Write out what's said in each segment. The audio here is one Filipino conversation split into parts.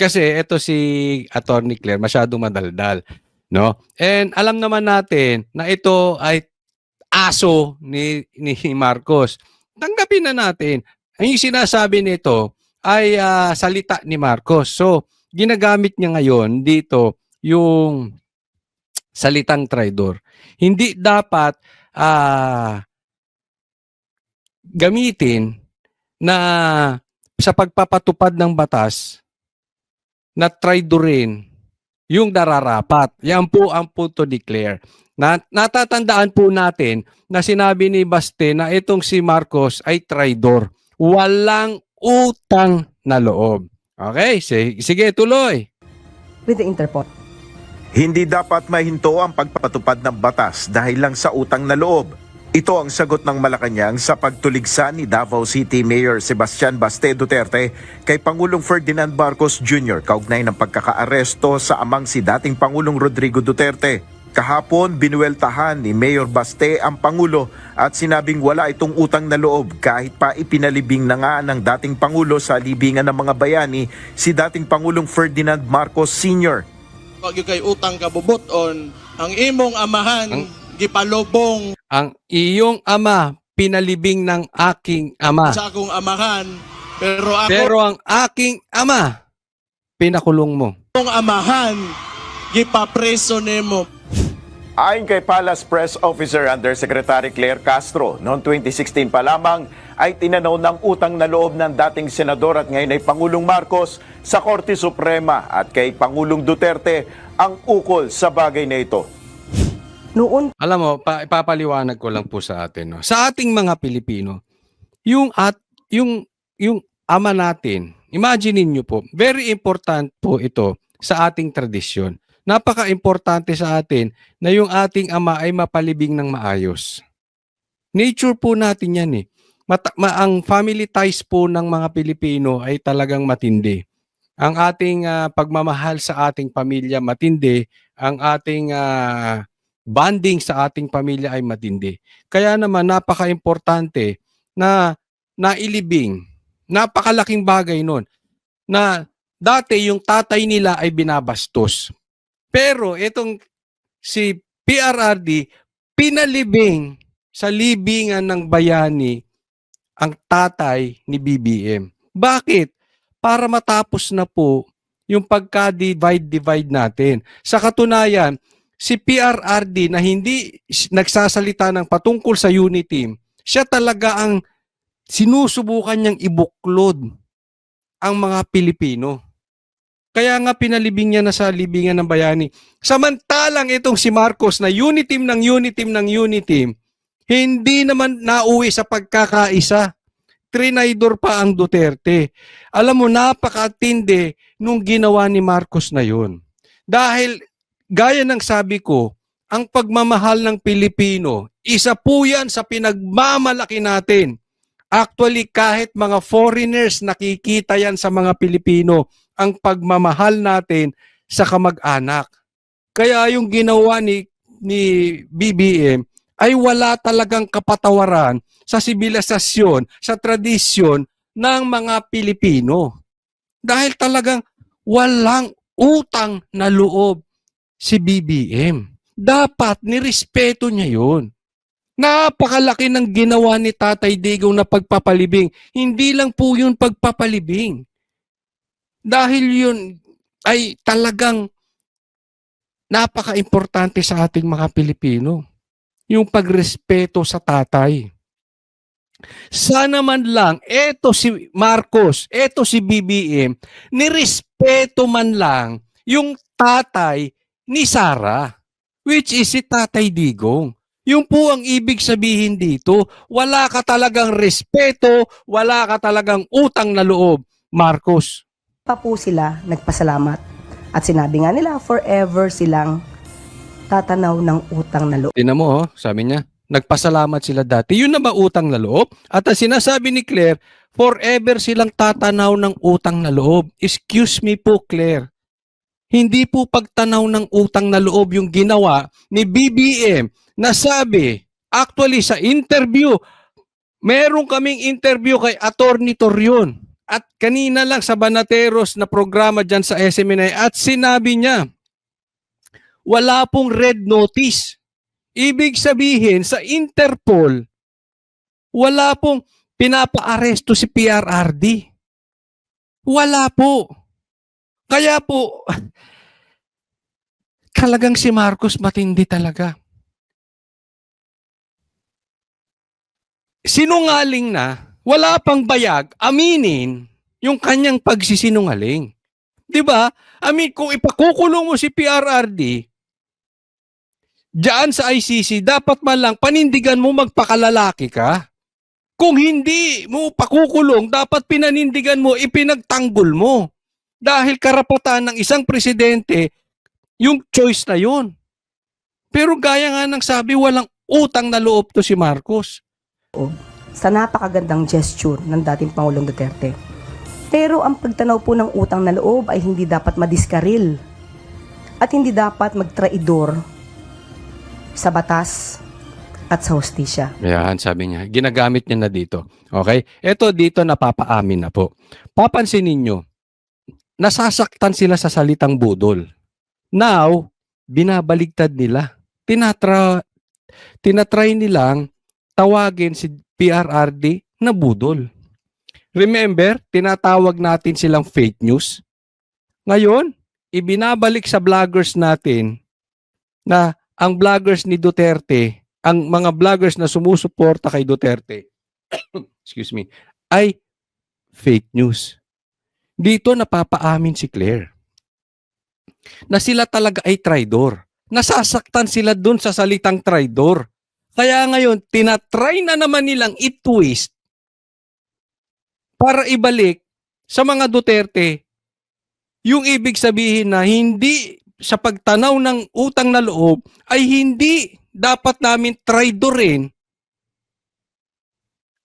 Kasi ito si Attorney Claire masyadong madaldal, no? And alam naman natin na ito ay aso ni Marcos. Tanggapin na natin. Ang sinasabi nito ay salita ni Marcos. So, ginagamit niya ngayon dito yung salitang traidor. Hindi dapat gamitin na sa pagpapatupad ng batas na traidorin yung nararapat. Yan po ang punto ni Claire. Natatandaan po natin na sinabi ni Baste na itong si Marcos ay traidor. Walang utang na loob. Okay, sige tuloy. With the Interpol. Hindi dapat mahinto ang pagpapatupad ng batas dahil lang sa utang na loob. Ito ang sagot ng Malacanang sa pagtuligsa ni Davao City Mayor Sebastian Baste Duterte kay Pangulong Ferdinand Marcos Jr. kaugnay ng pagkakaaresto sa amang si dating Pangulong Rodrigo Duterte. Kahapon, binuweltahan ni Mayor Baste ang Pangulo at sinabing wala itong utang na loob kahit pa ipinalibing na nga ng dating Pangulo sa libingan ng mga bayani si dating Pangulong Ferdinand Marcos Sr. Wag yung kay utang kabubuton, ang imong amahan, gipalobong Ang iyong ama, pinalibing ng aking ama. sa akong amahan, pero ako Pero ang aking ama, pinakulong mo. akong amahan, gipapreso nimo. Ayon kay Palace Press Officer Undersecretary Claire Castro, noong 2016 pa lamang ay tinanaw ng utang na loob ng dating senador at ngayon ay Pangulong Marcos sa Korte Suprema at kay Pangulong Duterte ang ukol sa bagay na ito. Noon Alam mo, ipapaliwanag ko lang po sa atin. No? Sa ating mga Pilipino, yung ama natin, imagine niyo po, very important po ito sa ating tradisyon. Napaka-importante sa atin na yung ating ama ay mapalibing ng maayos. Nature po natin yan eh. Ang family ties po ng mga Pilipino ay talagang matindi. Ang ating pagmamahal sa ating pamilya matindi, ang ating bonding sa ating pamilya ay matindi. Kaya naman napaka-importante na nailibing, napakalaking bagay nun, na dati yung tatay nila ay binabastos. Pero itong si PRRD, pinalibing sa libingan ng bayani ang tatay ni BBM. Bakit? Para matapos na po yung pagka-divide natin. Sa katunayan, si PRRD na hindi nagsasalita ng patungkol sa unity, siya talaga ang sinusubukan niyang ibuklod ang mga Pilipino. Kaya nga pinalibing niya na sa libingan ng bayani. Samantalang itong si Marcos na uniteam, hindi naman nauwi sa pagkakaisa. Trinaydor pa ang Duterte. Alam mo, napakatindi nung ginawa ni Marcos na yun. Dahil, gaya ng sabi ko, ang pagmamahal ng Pilipino, isa po yan sa pinagmamalaki natin. Actually, kahit mga foreigners, nakikita yan sa mga Pilipino, ang pagmamahal natin sa kamag-anak. Kaya yung ginawa ni BBM ay wala talagang kapatawaran sa sibilisasyon, sa tradisyon ng mga Pilipino. Dahil talagang walang utang na loob si BBM. Dapat nirespeto niya yun. Napakalaki ng ginawa ni Tatay Digong na pagpapalibing. Hindi lang po yun pagpapalibing. Dahil yun ay talagang napaka-importante sa ating mga Pilipino. Yung pagrespeto sa tatay. Sana man lang, eto si Marcos, eto si BBM, nirespeto man lang yung tatay ni Sara, which is si Tatay Digong. Yung po ang ibig sabihin dito, wala ka talagang respeto, wala ka talagang utang na loob, Marcos. pa po sila nagpasalamat at sinabi nga nila forever silang tatanaw ng utang na loob. Tinan mo, sabi niya, nagpasalamat sila dati. Yun na ba utang na loob? At ang sinasabi ni Claire, forever silang tatanaw ng utang na loob. Excuse me po, Claire. Hindi po pagtanaw ng utang na loob yung ginawa ni BBM na sabi, actually sa interview, meron kaming interview kay Attorney Torion. At kanina lang sa Banateros na programa dyan sa SMNI at sinabi niya, wala pong red notice. Ibig sabihin sa Interpol, wala pong pinapa-aresto si PRRD. Wala po. Kaya po, talagang si Marcos matindi talaga. Sinungaling na, wala pang bayag, aminin yung kanyang pagsisinungaling. 'Di ba? I mean, kung ipakukulong mo si PRRD, diyan sa ICC, dapat man lang panindigan mo magpakalalaki ka. Kung hindi mo pakukulong, dapat pinanindigan mo, ipinagtanggol mo. Dahil karapatan ng isang presidente, yung choice na yun. Pero gaya nga ng sabi, walang utang na loob to si Marcos. Sa napakagandang gesture ng dating Pangulong Duterte. Pero ang pagtanaw po ng utang na loob ay hindi dapat madiskaril at hindi dapat magtraidor sa batas at sa hustisya. Ayan, sabi niya, ginagamit niya na dito. Okay? Ito dito napapaamin na po. Papansinin niyo, nasasaktan sila sa salitang budol. Now, binabaligtad nila. Tinatry nilang tawagin si PRRD na budol. Remember, tinatawag natin silang fake news. Ngayon, ibinabalik sa vloggers natin na ang vloggers ni Duterte, ang mga vloggers na sumusuporta kay Duterte, excuse me, ay fake news. Dito napapaamin si Claire na sila talaga ay traidor. Nasasaktan sila dun sa salitang traidor. Kaya ngayon, tinatry na naman nilang i-twist para ibalik sa mga Duterte yung ibig sabihin na hindi sa pagtanaw ng utang na loob ay hindi dapat namin traidorin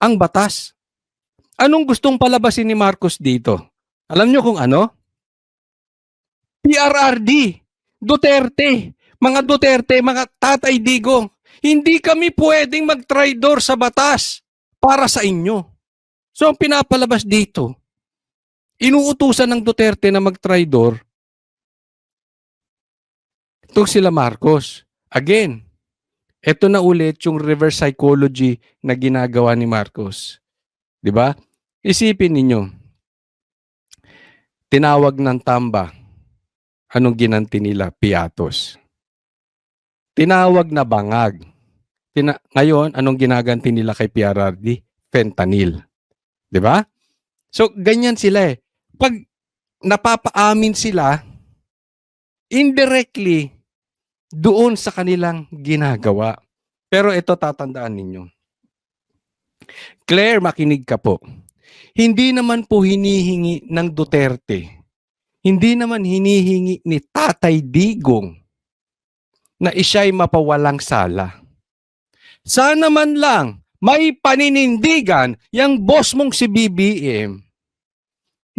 ang batas. Anong gustong palabasin ni Marcos dito? Alam nyo kung ano? PRRD, Duterte, mga Tatay Digong, hindi kami pwedeng mag-traidor sa batas para sa inyo. So ang pinapalabas dito, inuutusan ng Duterte na mag-traidor itong sila Marcos. Again, ito na ulit yung reverse psychology na ginagawa ni Marcos. 'Di ba? Isipin ninyo, tinawag ng tamba, anong ginanti nila? Piatos. Tinawag na bangag. Ngayon, anong ginaganti nila kay PRRD? Fentanyl. 'Di ba? So, ganyan sila eh. Pag napapaamin sila, indirectly, doon sa kanilang ginagawa. Pero ito tatandaan ninyo. Claire, makinig ka po. Hindi naman po hinihingi ng Duterte. Hindi naman hinihingi ni Tatay Digong na isiya'y mapawalang sala. Sana man lang may paninindigan yung boss mong si BBM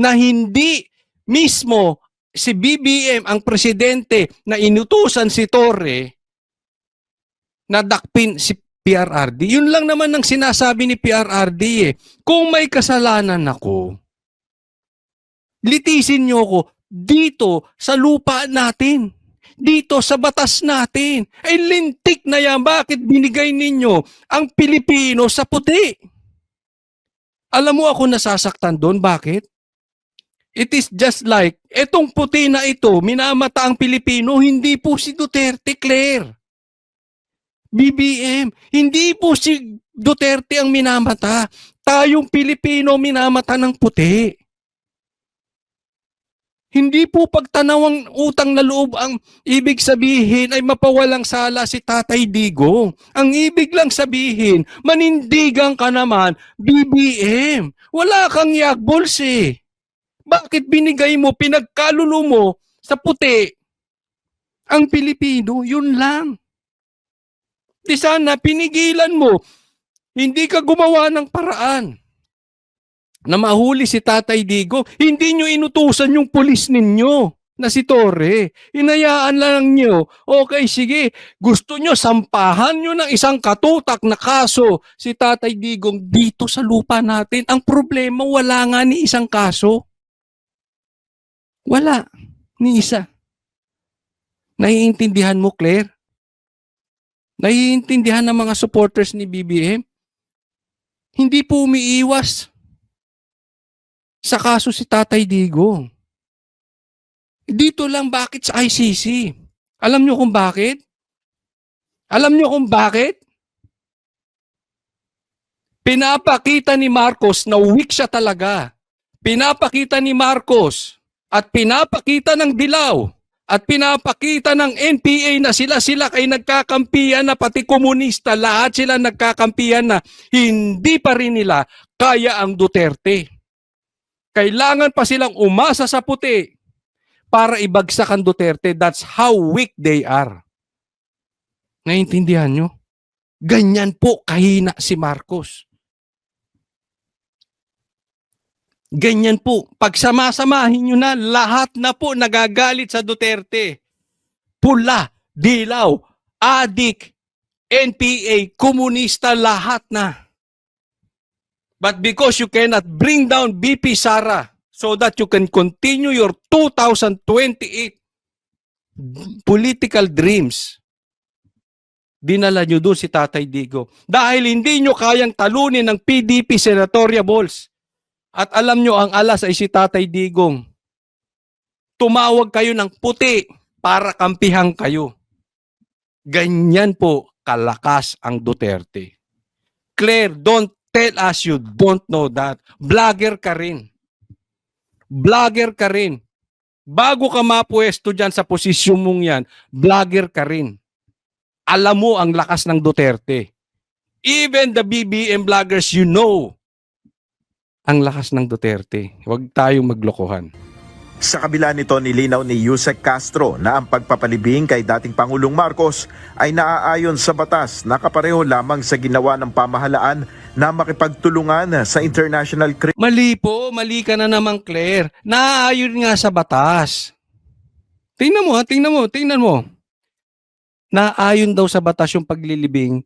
na hindi mismo si BBM ang presidente na inutusan si Torre na dakpin si PRRD. Yun lang naman ang sinasabi ni PRRD eh. Kung may kasalanan ako, litisin niyo ako dito sa lupa natin. Dito sa batas natin. Ay lintik na yan. Bakit binigay ninyo ang Pilipino sa puti? Alam mo ako nasasaktan doon. Bakit? It is just like, etong puti na ito, minamata ang Pilipino, hindi po si Duterte, Claire. BBM, hindi po si Duterte ang minamata. Tayong Pilipino minamata ng puti. Hindi po pagtanawang utang na loob ang ibig sabihin ay mapawalang sala si Tatay Digong. Ang ibig lang sabihin, manindigan ka naman, BBM. Wala kang yagbols eh. Bakit binigay mo, pinagkalulo mo sa puti ang Pilipino? Yun lang. Di sana pinigilan mo. Hindi ka gumawa ng paraan na mahuli si Tatay Digong. Hindi nyo inutusan yung pulis ninyo. na si Torre. Hinayaan lang nyo. Okay, sige. Gusto nyo, sampahan nyo ng isang katutak na kaso si Tatay Digong dito sa lupa natin. Ang problema, wala nga ni isang kaso. Wala. Ni isa. Naiintindihan mo, Claire? Naiintindihan ng mga supporters ni BBM? Hindi po umiiwas sa kaso si Tatay Digong. Dito lang bakit sa ICC? Alam nyo kung bakit? Alam nyo kung bakit? Pinapakita ni Marcos na weak siya talaga. Pinapakita ni Marcos at pinapakita ng Dilaw at pinapakita ng NPA na sila kay nagkakampihan na pati komunista, lahat sila nagkakampihan na hindi pa rin nila kaya ang Duterte. Kailangan pa silang umasa sa puti para ibagsak ang Duterte. That's how weak they are. Naiintindihan nyo? Ganyan po kahina si Marcos. Ganyan po. Pag sama-samahin nyo na, lahat na po nagagalit sa Duterte. Pula, dilaw, adik, NPA, komunista, lahat na. But because you cannot bring down BP Sara so that you can continue your 2028 political dreams, dinala nyo doon si Tatay Digo. Dahil hindi nyo kayang talunin ng PDP senatorial balls. At alam nyo, ang alas ay si Tatay Digong. Tumawag kayo ng puti para kampihan kayo. Ganyan po kalakas ang Duterte. Claire, don't tell us you don't know that. Vlogger ka rin. Vlogger ka rin. Bago ka mapuesto dyan sa posisyon mong yan, vlogger ka rin. Alam mo ang lakas ng Duterte. Even the BBM vloggers, you know ang lakas ng Duterte. Huwag tayong maglokohan. Sa kabila nito, nilinaw ni Yusek Castro na ang pagpapalibing kay dating Pangulong Marcos ay naaayon sa batas na kapareho lamang sa ginawa ng pamahalaan na makipagtulungan sa international criminal. Mali po, mali ka na naman, Claire. Naaayon nga sa batas. Tingnan mo. Naaayon daw sa batas yung paglilibing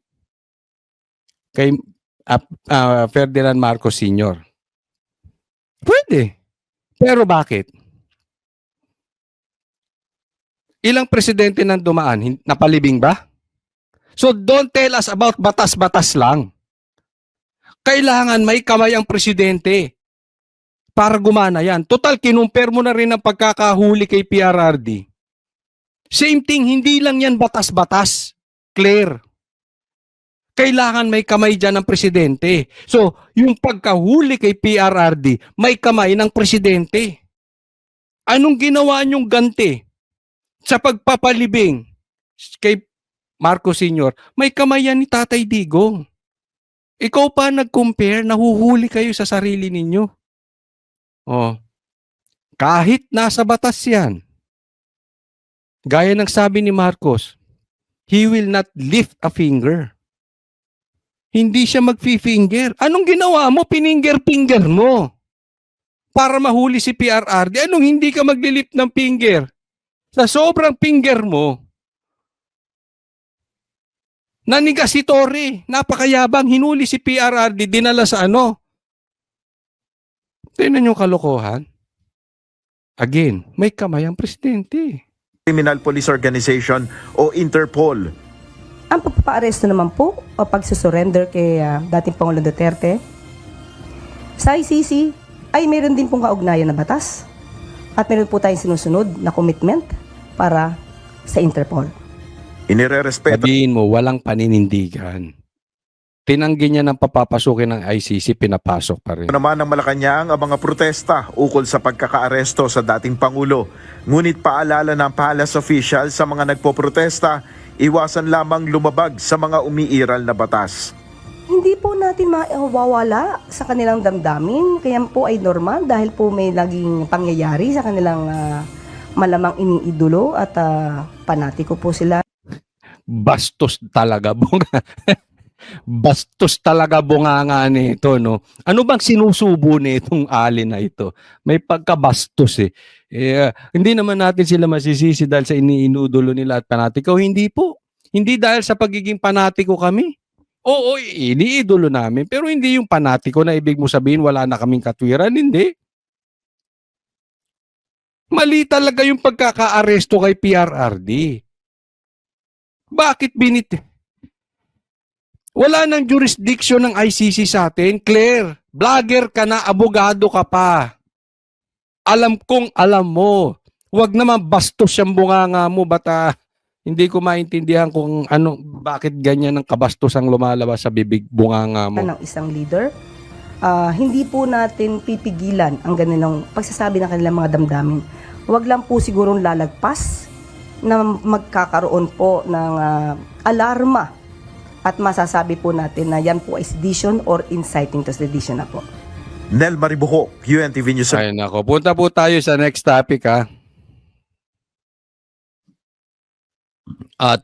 kay Ferdinand Marcos Sr. Pwede. Pero bakit? Ilang presidente nang dumaan, napalibing ba? So don't tell us about batas-batas lang. Kailangan may kamay ang presidente para gumana yan. Total, kinumpir mo na rin ang pagkakahuli kay PRRD. Same thing, hindi lang yan batas-batas. Clear. Kailangan may kamay dyan ng presidente. So, yung pagkahuli kay PRRD, may kamay ng presidente. Anong ginawa niyong ganti sa pagpapalibing kay Marcos Sr.? May kamay yan ni Tatay Digong. Ikaw pa nag-compare, nahuhuli kayo sa sarili ninyo. Oh. Kahit nasa batas yan, gaya ng sabi ni Marcos, he will not lift a finger. Hindi siya magfi-finger. Anong ginawa mo? Pininger-finger mo. Para mahuli si PRRD. Anong hindi ka maglilip ng finger? Sa sobrang finger mo, nanigas si Torre. Napakayabang. Hinuli si PRRD. Dinala sa ano? Tingnan yung kalokohan. Again, may kamay ang presidente. Criminal Police Organization o Interpol. Ang pagpapaaresto naman po o pagsusurrender kay dating Pangulong Duterte sa ICC ay meron din pong kaugnayan na batas at meron po tayong sinusunod na commitment para sa Interpol. Inirerespeto Sabihin mo, walang paninindigan. Tinanggi niya ng papapasukin ng ICC, pinapasok pa rin. naman ng Malacanang ang mga protesta ukol sa pagkakaaresto sa dating Pangulo. Ngunit paalala ng palace official sa mga nagpoprotesta, iwasan lamang lumabag sa mga umiiral na batas. Hindi po natin mawawala sa kanilang damdamin, kaya po ay normal dahil po may naging pangyayari sa kanilang malamang iniidolo at panatiko po sila. Bastos talaga, bunga. Bastos talaga bunganga nito, no? Ano bang sinusubo nitong alin na ito? May pagkabastos eh. Hindi naman natin sila masisisi dahil sa iniinudulo nila at panatiko. Hindi po. Hindi dahil sa pagiging panatiko kami. Oo, iniidolo namin. Pero hindi yung panatiko na ibig mo sabihin wala na kaming katwiran. Hindi. Mali talaga yung pagkaka-aresto kay PRRD. Bakit wala nang jurisdiction ng ICC sa atin? Claire, vlogger ka na, abogado ka pa. Alam kong alam mo. Huwag naman bastos yung bunganga mo. Bata, hindi ko maintindihan kung bakit ganyan ang kabastos ang lumalabas sa bibig bunganga mo. Ng isang leader, hindi po natin pipigilan ang ganilang pagsasabi ng kanilang mga damdamin. Huwag lang po sigurong lalagpas na magkakaroon po ng alarma at masasabi po natin na yan po ay sedition or inciting to sedition na po. Nel Maribuho, UNTV News. Ay nako, punta po tayo sa next topic ha.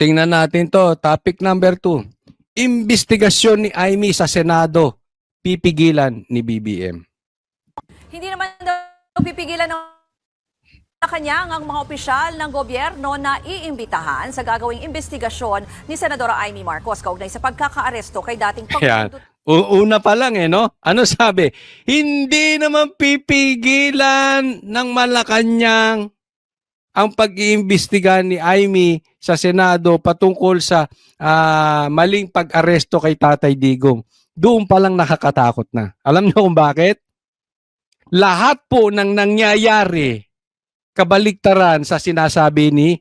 Tingnan natin to, topic number 2. Investigasyon ni Aimee sa Senado, pipigilan ni BBM. Hindi naman daw pipigilan ng kanya ang mga opisyal ng gobyerno na iimbitahan sa gagawing investigasyon ni Senadora Aimee Marcos kaugnay sa pagkakaaresto kay dating Ayan. Pangulong Una pa lang no? Ano sabi? Hindi naman pipigilan ng Malacanang ang pag-iimbestiga ni Aimee sa Senado patungkol sa maling pag-aresto kay Tatay Digong. Doon pa lang nakakatakot na. Alam niyo kung bakit? Lahat po ng nangyayari kabaliktaran sa sinasabi ni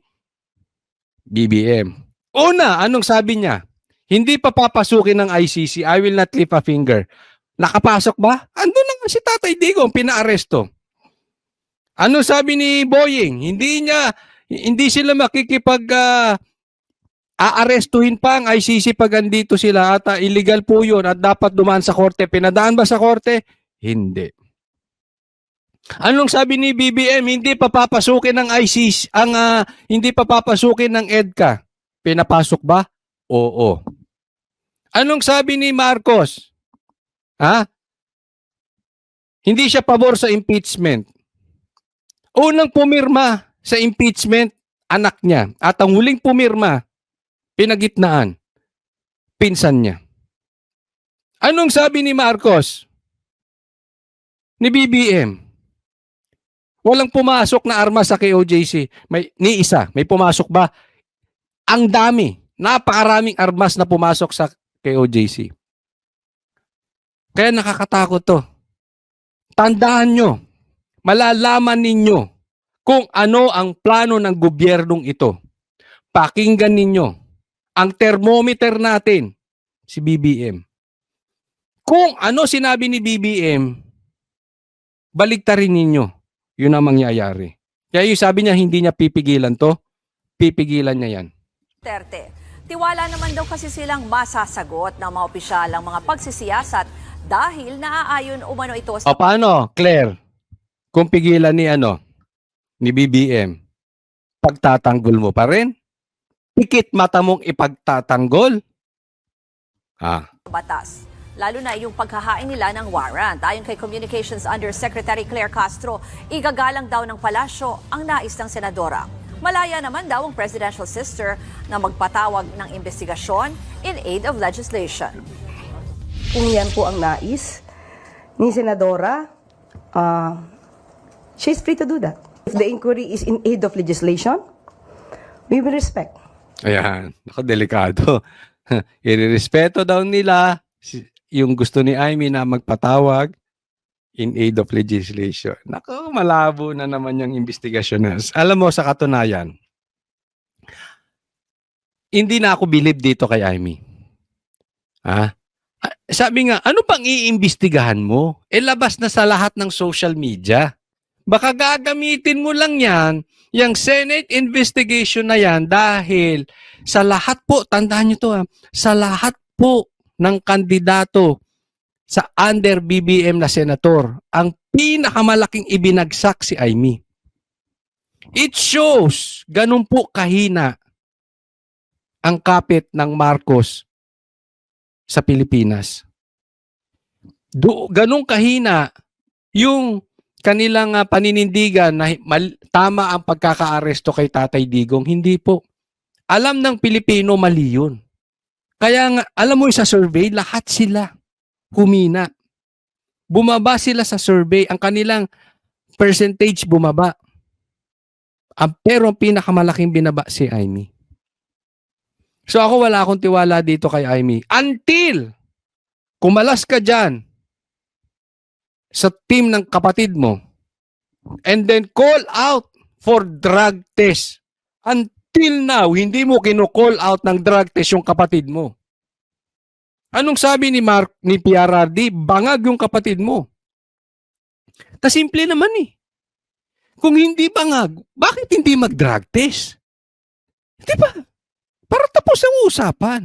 BBM. Una, anong sabi niya? Hindi pa papasukin ng ICC. I will not lift a finger. Nakapasok ba? Ando na nga si Tatay Digong, pinaaresto. Ano sabi ni Boying? Hindi sila makikipag aarestuhin pa ang ICC pag andito sila at illegal po yun at dapat dumaan sa korte. Pinadaan ba sa korte? Hindi. Anong sabi ni BBM? Hindi pa papasukin ng ICC, hindi pa papasukin ng EDCA. Pinapasok ba? Oo. Anong sabi ni Marcos? Hindi siya pabor sa impeachment. Unang pumirma sa impeachment, anak niya. At ang huling pumirma, pinagitnaan, pinsan niya. Anong sabi ni Marcos? Ni BBM? Walang pumasok na armas sa KOJC. Ni isa. May pumasok ba? Ang dami. Napakaraming armas na pumasok sa KOJC. Kaya nakakatakot to. Tandaan nyo. Malalaman ninyo kung ano ang plano ng gobyernong ito. Pakinggan ninyo. Ang thermometer natin, si BBM. Kung ano sinabi ni BBM, baliktarin ninyo. Yun ang mangyayari. Kaya yung sabi niya, hindi niya pipigilan to, pipigilan niya yan. Duterte. Tiwala naman daw kasi silang masasagot ng mga opisyal ang mga pagsisiyasat dahil naaayon umano ito sa O paano, Claire? Kung pigilan ni BBM, pagtatanggol mo pa rin? Pikit mata mong ipagtatanggol? batas. Lalo na yung paghahain nila ng warrant. Ayon kay Communications Undersecretary Claire Castro, igagalang daw ng palasyo ang nais ng senadora. Malaya naman daw ang presidential sister na magpatawag ng investigasyon in aid of legislation. Kung yan po ang nais ni Senadora, she's free to do that. If the inquiry is in aid of legislation, we will respect. Ayan, delikado. Irerespeto daw nila yung gusto ni Aimee na magpatawag in aid of legislation. Naku, malabo na naman yung investigasyon. Alam mo, sa katunayan, hindi na ako believe dito kay Aimee. Sabi nga, ano pang iimbestigahan mo? Labas na sa lahat ng social media. Baka gagamitin mo lang yan, yung Senate investigation na yan dahil sa lahat po, tandaan nyo to sa lahat po ng kandidato sa under BBM na senator, ang pinakamalaking ibinagsak si Aimee. It shows ganun po kahina ang kapit ng Marcos sa Pilipinas. Ganun kahina yung kanilang paninindigan na tama ang pagkakaaresto kay Tatay Digong. Hindi po. Alam ng Pilipino mali yun. Kaya nga, alam mo sa survey, lahat sila humina. Bumaba sila sa survey. Ang kanilang percentage bumaba. Pero ang pinakamalaking binaba si Amy. So ako wala akong tiwala dito kay Amy. Until kumalas ka dyan sa team ng kapatid mo and then call out for drug test. Until now, hindi mo kino-call out ng drug test yung kapatid mo. Anong sabi ni PRRD? Bangag yung kapatid mo. Ta simple naman eh. Kung hindi bangag, bakit hindi mag-drug test? Di ba? Para tapos ang usapan.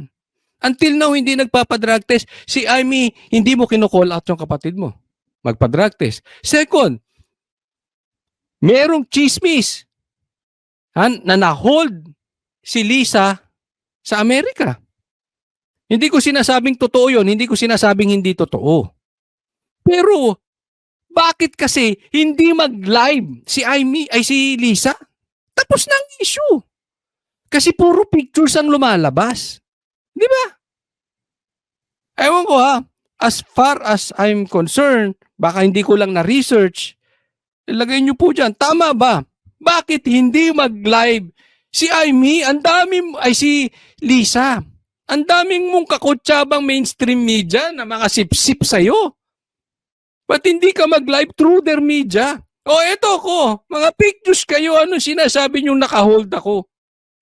Until now, hindi nagpapadrug test. Si Amy, hindi mo kino-call out yung kapatid mo. Magpa-drug test. Second, merong chismis na na-hold si Lisa sa Amerika. Hindi ko sinasabing totoo yun. Hindi ko sinasabing hindi totoo. Pero, bakit kasi hindi mag-live si Amy, ay si Lisa? Tapos na ang issue. Kasi puro pictures ang lumalabas. Di ba? Ewan ko ha. As far as I'm concerned, baka hindi ko lang na-research, ilagay nyo po dyan, tama ba? Bakit hindi mag-live si Amy, si Lisa? Ang daming mong kakutsabang mainstream media na mga sip-sip sa'yo. Ba't hindi ka mag-live through their media? O eto ko, mga pictures kayo, ano sinasabi nyo nakahold ako?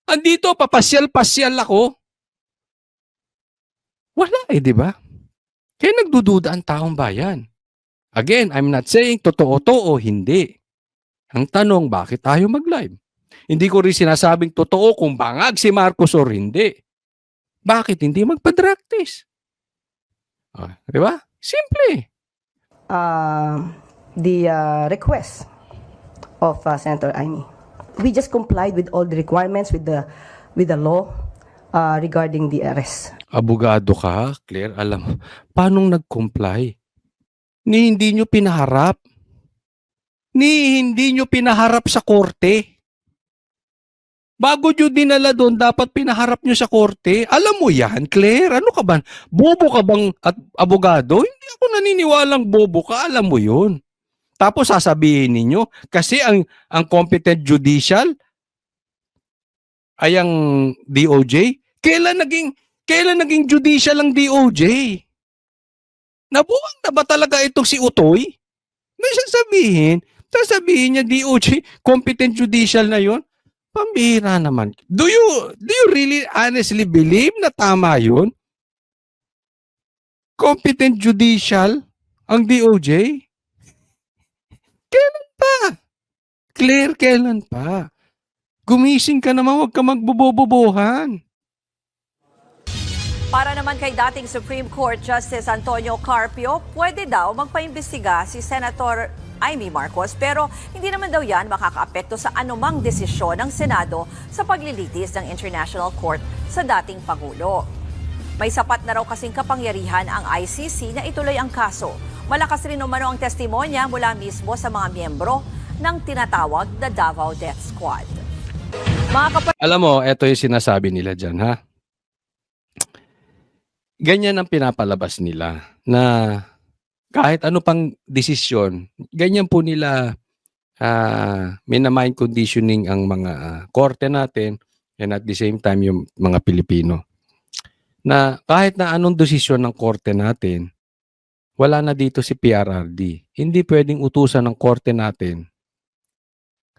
Andito, papasyal-pasyal ako. Wala di ba? Kaya nagdududa ang taong bayan. Again, I'm not saying totoo to o hindi. Ang tanong, bakit tayo mag-live? Hindi ko rin sinasabing totoo kung bangag si Marcos or hindi. Bakit hindi magpa-drug test? Di ba? Simple. The request of Senator Amy. We just complied with all the requirements with the law regarding the arrest. Abogado ka, Claire, alam mo, paano nag-comply? Hindi nyo pinaharap. Hindi nyo pinaharap sa korte. Bago nyo dinala doon, dapat pinaharap nyo sa korte. Alam mo yan, Claire, ano ka ba? Bobo ka bang abogado? Hindi ako naniniwalang bobo ka, alam mo yun. Tapos sasabihin ninyo, kasi ang competent judicial ay ang DOJ. Kailan naging judicial ang DOJ? Nabuwang na ba talaga itong si Utoy? May sasabihin niya DOJ, competent judicial na yon. Pambihira naman. Do you really honestly believe na tama yun? Competent judicial ang DOJ? Kailan pa? Claire, kailan pa? Gumising ka naman, huwag ka magbobobobohan. Para naman kay dating Supreme Court Justice Antonio Carpio, pwede daw magpaimbestiga si Senator Amy Marcos pero hindi naman daw yan makakaapekto sa anumang desisyon ng Senado sa paglilitis ng International Court sa dating Pangulo. May sapat na raw kasing kapangyarihan ang ICC na ituloy ang kaso. Malakas rin umano ang testimonya mula mismo sa mga miyembro ng tinatawag na Davao Death Squad. Alam mo, eto yung sinasabi nila dyan, ha? Ganyan ang pinapalabas nila na kahit ano pang desisyon, ganyan po nila minamind conditioning ang mga korte natin and at the same time yung mga Pilipino. Na kahit na anong desisyon ng korte natin, wala na dito si PRRD. Hindi pwedeng utusan ng korte natin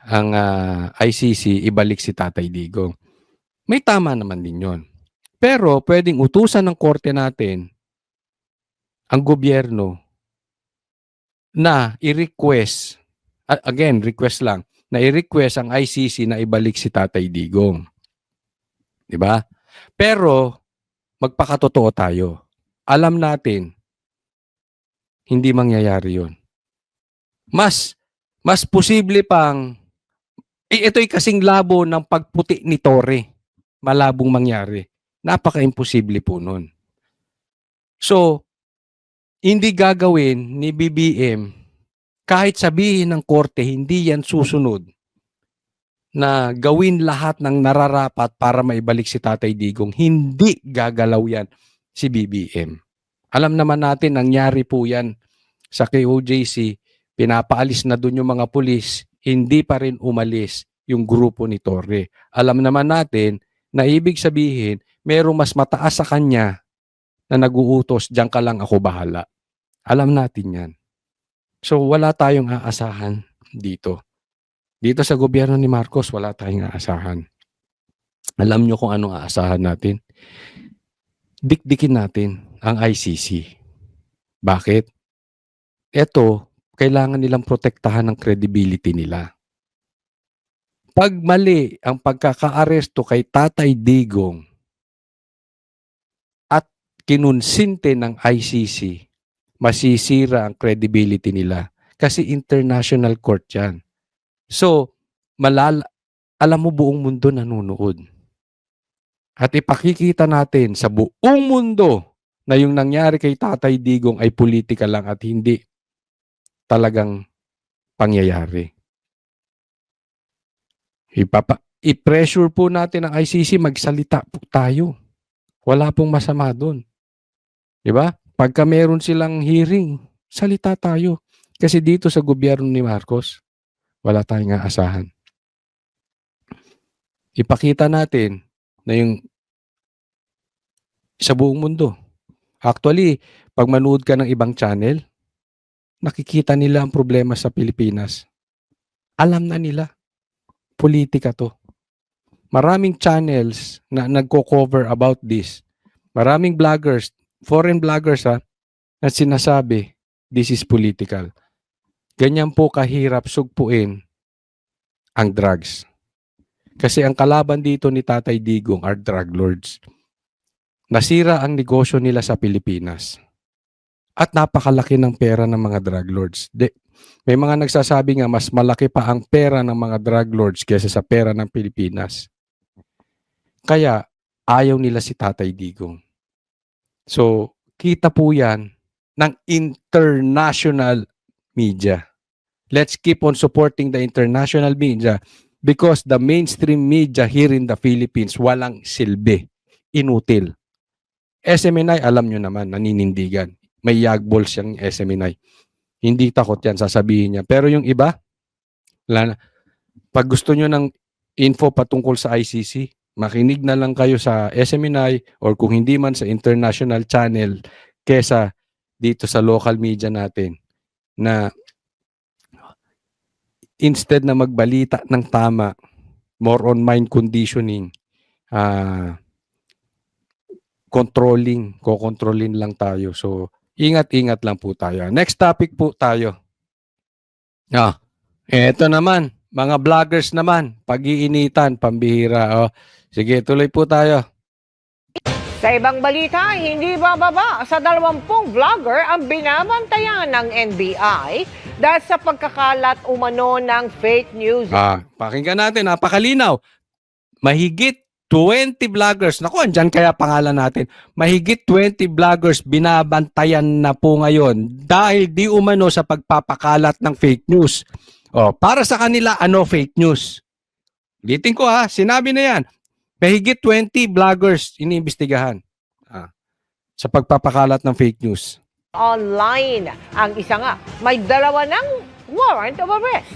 ang ICC ibalik si Tatay Digong. May tama naman din yun. Pero pwedeng utusan ng korte natin ang gobyerno na i-request, again, request lang, na i-request ang ICC na ibalik si Tatay Digong. Diba? Pero, magpakatotoo tayo. Alam natin, hindi mangyayari yun. Mas posible pang, ito'y kasing labo ng pagputi ni Torre. Malabong mangyari. Napaka-imposible po nun. So, hindi gagawin ni BBM Kahit sabihin ng korte, hindi yan susunod na gawin lahat ng nararapat para maibalik si Tatay Digong. Hindi gagalaw yan si BBM. Alam naman natin, nangyari po yan sa KOJC. Pinapaalis na dun yung mga pulis, hindi pa rin umalis yung grupo ni Torre. Alam naman natin na ibig sabihin, merong mas mataas sa kanya na nag-uutos, diyan ka lang, ako bahala. Alam natin yan. So wala tayong aasahan dito. Dito sa gobyerno ni Marcos, wala tayong aasahan. Alam nyo kung anong aasahan natin? Dikdikin natin ang ICC. Bakit? Ito, kailangan nilang protektahan ng credibility nila. Pag mali ang pagkakaaresto kay Tatay Digong at kinunsinte ng ICC, masisira ang credibility nila. Kasi international court yan. So, alam mo buong mundo nanonood. At ipakikita natin sa buong mundo na yung nangyari kay Tatay Digong ay politika lang at hindi talagang pangyayari. I-pressure po natin ang ICC, magsalita po tayo. Wala pong masama doon. Diba? Pagka meron silang hearing, salita tayo. Kasi dito sa gobyerno ni Marcos, wala tayong aasahan. Ipakita natin na yung sa buong mundo. Actually, pag manood ka ng ibang channel, nakikita nila ang problema sa Pilipinas. Alam na nila. Politika to. Maraming channels na nagko-cover about this. Maraming vloggers, foreign vloggers na sinasabi, this is political. Ganyan po kahirap sugpuin ang drugs. Kasi ang kalaban dito ni Tatay Digong are drug lords. Nasira ang negosyo nila sa Pilipinas. At napakalaki ng pera ng mga drug lords. May mga nagsasabi nga mas malaki pa ang pera ng mga drug lords kaysa sa pera ng Pilipinas. Kaya ayaw nila si Tatay Digong. So, kita po yan ng international media. Let's keep on supporting the international media because the mainstream media here in the Philippines walang silbi. Inutil. SMNI, alam nyo naman, naninindigan. May yagbol siyang SMNI. Hindi takot yan, sasabihin niya. Pero yung iba, pag gusto nyo ng info patungkol sa ICC, makinig na lang kayo sa SMNI or kung hindi man sa international channel kesa dito sa local media natin na instead na magbalita ng tama, more on mind conditioning, kokontrolin lang tayo. So, ingat-ingat lang po tayo. Next topic po tayo. Eto naman, mga vloggers naman, pag-iinitan, pambihira. Sige, tuloy po tayo. Sa ibang balita, hindi bababa sa 20 vlogger ang binabantayan ng NBI dahil sa pagkakalat umano ng fake news. Pakinggan natin, napakalinaw. Mahigit 20 vloggers, naku, andyan kaya pangalan natin, mahigit 20 vloggers binabantayan na po ngayon dahil di umano sa pagpapakalat ng fake news. Para sa kanila, ano fake news? Ulitin ko sinabi na yan. Mahigit 20 vloggers iniimbestigahan sa pagpapakalat ng fake news. Online. Ang isa nga, may 2 ng warrant of arrest.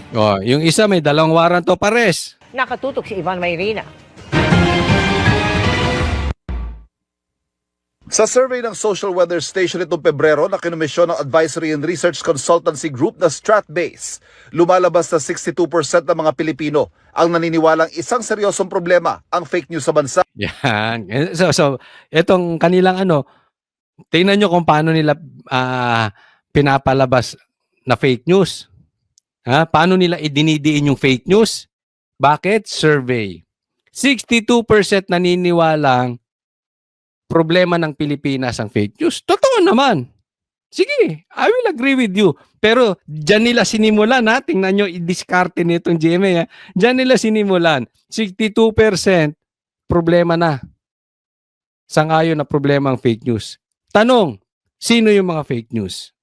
Yung isa may 2 warrant of arrest. Nakatutok si Ivan Mayrina. Sa survey ng Social Weather Station itong Pebrero na kinomisyon ng Advisory and Research Consultancy Group na Stratbase, lumalabas na 62% ng mga Pilipino ang naniniwalang isang seryosong problema ang fake news sa bansa. Yan. So itong kanilang tingnan nyo kung paano nila pinapalabas na fake news. Paano nila idinidiin yung fake news? Bakit? Survey. 62% naniniwalang problema ng Pilipinas ang fake news. Totoo naman. Sige, I will agree with you. Pero dyan nila sinimulan, tingnan nyo, i-discarte nitong GMA. Dyan nila sinimulan. 62% problema na. Sangayon na problema ang fake news. Tanong, sino yung mga fake news?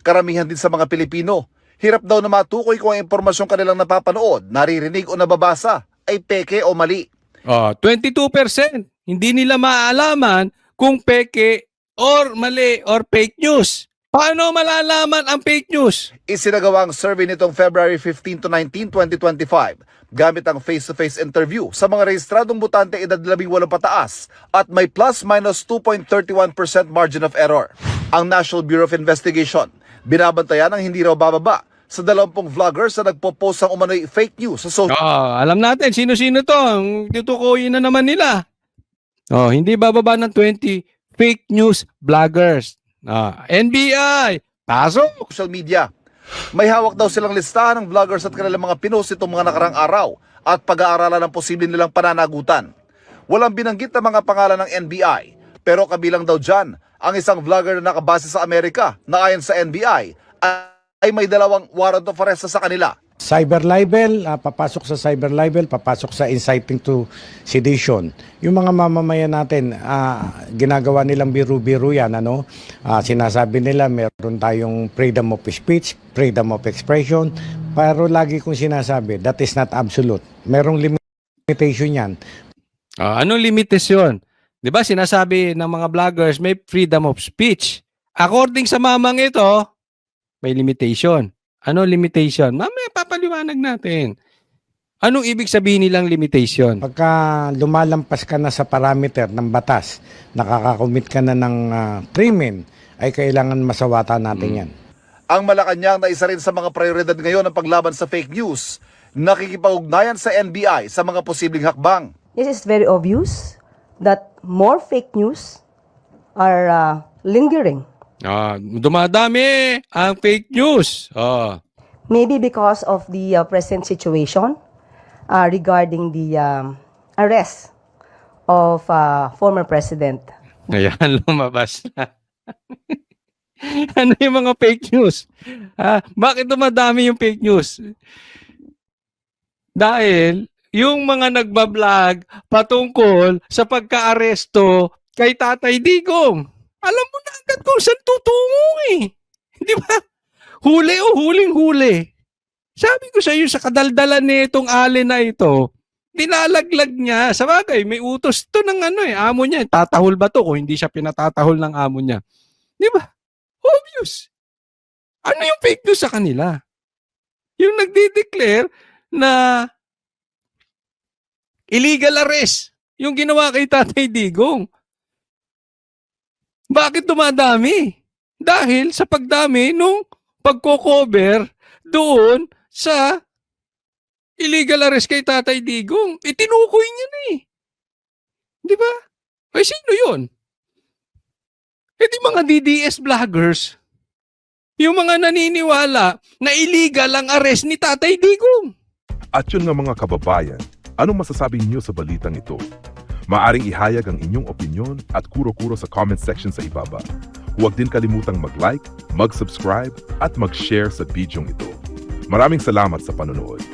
Karamihan din sa mga Pilipino, hirap daw na matukoy kung ang impormasyong kanilang napapanood, naririnig o nababasa ay peke o mali. 22%. Hindi nila maalaman kung peke or mali or fake news. Paano malalaman ang fake news? Isinagawa ang survey nitong February 15 to 19, 2025 gamit ang face-to-face interview sa mga rehistradong botante edad 18 pataas at may plus-minus 2.31% margin of error. Ang National Bureau of Investigation binabantayan ang hindi raw bababa sa 20 vloggers na nagpo-post ng umano'y fake news sa social Alam natin sino-sino to. Ang tutukuyin na naman nila. Hindi bababa ng 20 fake news vloggers. NBI, pasok! media. May hawak daw silang listahan ng vloggers at kanilang mga pinost itong mga nakarang araw at pag-aaralan ng posibleng nilang pananagutan. Walang binanggit na mga pangalan ng NBI, pero kabilang daw dyan ang isang vlogger na nakabase sa Amerika na ayon sa NBI ay may 2 warrant of arrest sa kanila. Cyber libel, papasok sa cyber libel, papasok sa inciting to sedition. Yung mga mamamayan natin, ginagawa nilang biru-biru yan, ano? Sinasabi nila meron tayong freedom of speech, freedom of expression, pero lagi kong sinasabi, that is not absolute. Merong limitation yan. Anong limitasyon? 'Di ba sinasabi ng mga vloggers may freedom of speech. According sa mamang ito, may limitation. Ano limitation? Mamaya papaliwanag natin. Anong ibig sabihin nilang limitation? Pagka lumalampas ka na sa parameter ng batas, nakakakomit ka na ng krimen, ay kailangan masawatan natin yan. Ang Malacanang na isa rin sa mga prioridad ngayon ng paglaban sa fake news, nakikipag-ugnayan sa NBI sa mga posibleng hakbang. It is very obvious that more fake news are lingering. Dumadami ang fake news. Maybe because of the present situation regarding the arrest of former president. Ayan, lumabas na. Ano yung mga fake news? Bakit dumadami yung fake news? Dahil yung mga nagbablog patungkol sa pagka-aresto kay Tatay Digong. Alam mo na agad kung saan tutungo eh. Di ba? Huli o huling-huli. Sabi ko sa iyo, sa kadaldalan nitong alin na ito, dinalaglag niya. Sa bagay, may utos to ng amo niya. Tatahol ba to kung hindi siya pinatatahol ng amo niya? Di ba? Obvious. Ano yung fake news sa kanila? Yung nagdi-declare na illegal arrest. Yung ginawa kay Tatay Digong. Bakit dumadami? Dahil sa pagdami nung pagko-cover doon sa illegal arrest kay Tatay Digong. Tinukoy niya na eh. Di ba? Ay, sino yun? Di mga DDS vloggers. Yung mga naniniwala na illegal ang arrest ni Tatay Digong. At yun nga mga kababayan, anong masasabi niyo sa balitang ito? Maaring ihayag ang inyong opinyon at kuro-kuro sa comment section sa ibaba. Huwag din kalimutang mag-like, mag-subscribe at mag-share sa bidyong ito. Maraming salamat sa panonood.